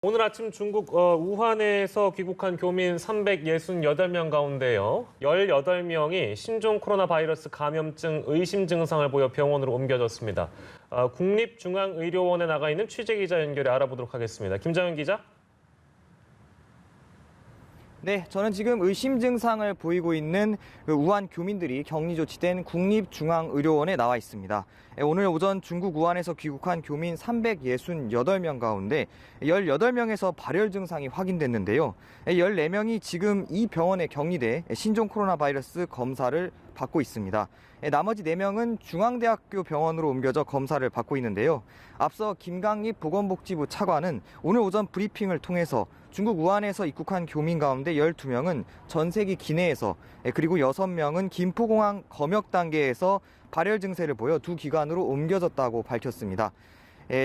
오늘 아침 중국 우한에서 귀국한 교민 368명 가운데요. 18명이 신종 코로나 바이러스 감염증 의심 증상을 보여 병원으로 옮겨졌습니다. 국립중앙의료원에 나가 있는 취재기자 연결해 알아보도록 하겠습니다. 김장현 기자. 네, 저는 지금 의심 증상을 보이고 있는 우한 교민들이 격리 조치된 국립중앙의료원에 나와 있습니다. 오늘 오전 중국 우한에서 귀국한 교민 368명 가운데 18명에서 발열 증상이 확인됐는데요. 14명이 지금 이 병원에 격리돼 신종 코로나 바이러스 검사를 받고 있습니다. 나머지 4명은 중앙대학교 병원으로 옮겨져 검사를 받고 있는데요. 앞서 김강립 보건복지부 차관은 오늘 오전 브리핑을 통해서 중국 우한에서 입국한 교민 가운데 12명은 전세기 기내에서 그리고 6명은 김포공항 검역 단계에서 발열 증세를 보여 두 기관으로 옮겨졌다고 밝혔습니다.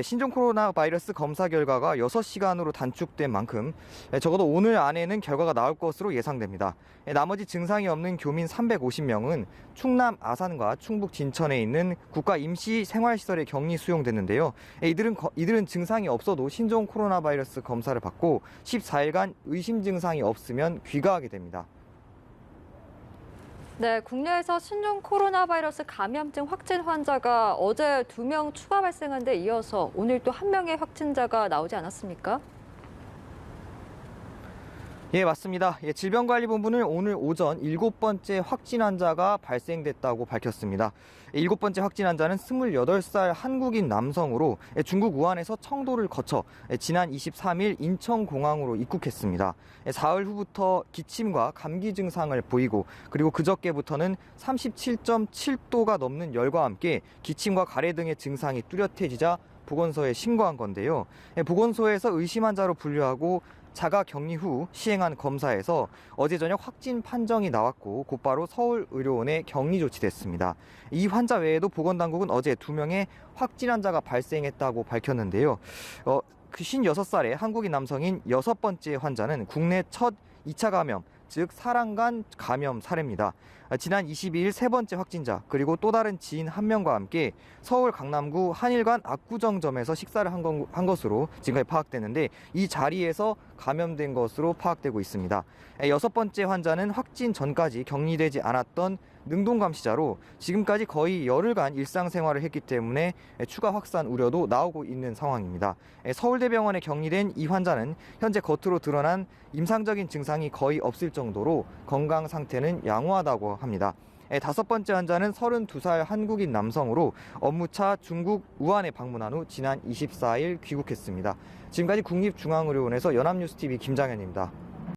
신종 코로나 바이러스 검사 결과가 6시간으로 단축된 만큼 적어도 오늘 안에는 결과가 나올 것으로 예상됩니다. 나머지 증상이 없는 교민 350명은 충남 아산과 충북 진천에 있는 국가 임시 생활시설에 격리 수용됐는데요. 이들은 증상이 없어도 신종 코로나 바이러스 검사를 받고 14일간 의심 증상이 없으면 귀가하게 됩니다. 네, 국내에서 신종 코로나 바이러스 감염증 확진 환자가 어제 2명 추가 발생한 데 이어서 오늘 또 1명의 확진자가 나오지 않았습니까? 예, 맞습니다. 질병관리본부는 오늘 오전 7번째 확진 환자가 발생됐다고 밝혔습니다. 7번째 확진 환자는 28살 한국인 남성으로 중국 우한에서 청도를 거쳐 지난 23일 인천공항으로 입국했습니다. 사흘 후부터 기침과 감기 증상을 보이고 그리고 그저께부터는 37.7도가 넘는 열과 함께 기침과 가래 등의 증상이 뚜렷해지자 보건소에 신고한 건데요. 보건소에서 의심 환자로 분류하고 자가 격리 후 시행한 검사에서 어제 저녁 확진 판정이 나왔고 곧바로 서울의료원에 격리 조치됐습니다. 이 환자 외에도 보건당국은 어제 2명의 확진 환자가 발생했다고 밝혔는데요. 56살의 한국인 남성인 6번째 환자는 국내 첫 2차 감염, 즉 사람간 감염 사례입니다. 지난 22일 세 번째 확진자 그리고 또 다른 지인 1명과 함께 서울 강남구 한일관 압구정점에서 식사를 한 것으로 지금까지 파악됐는데 이 자리에서 감염된 것으로 파악되고 있습니다. 6번째 환자는 확진 전까지 격리되지 않았던 능동감시자로 지금까지 거의 열흘간 일상생활을 했기 때문에 추가 확산 우려도 나오고 있는 상황입니다. 서울대병원에 격리된 이 환자는 현재 겉으로 드러난 임상적인 증상이 거의 없을 정도로 건강 상태는 양호하다고 합니다. 5번째 환자는 32살 한국인 남성으로 업무차 중국 우한에 방문한 후 지난 24일 귀국했습니다. 지금까지 국립중앙의료원에서 연합뉴스TV 김장현입니다.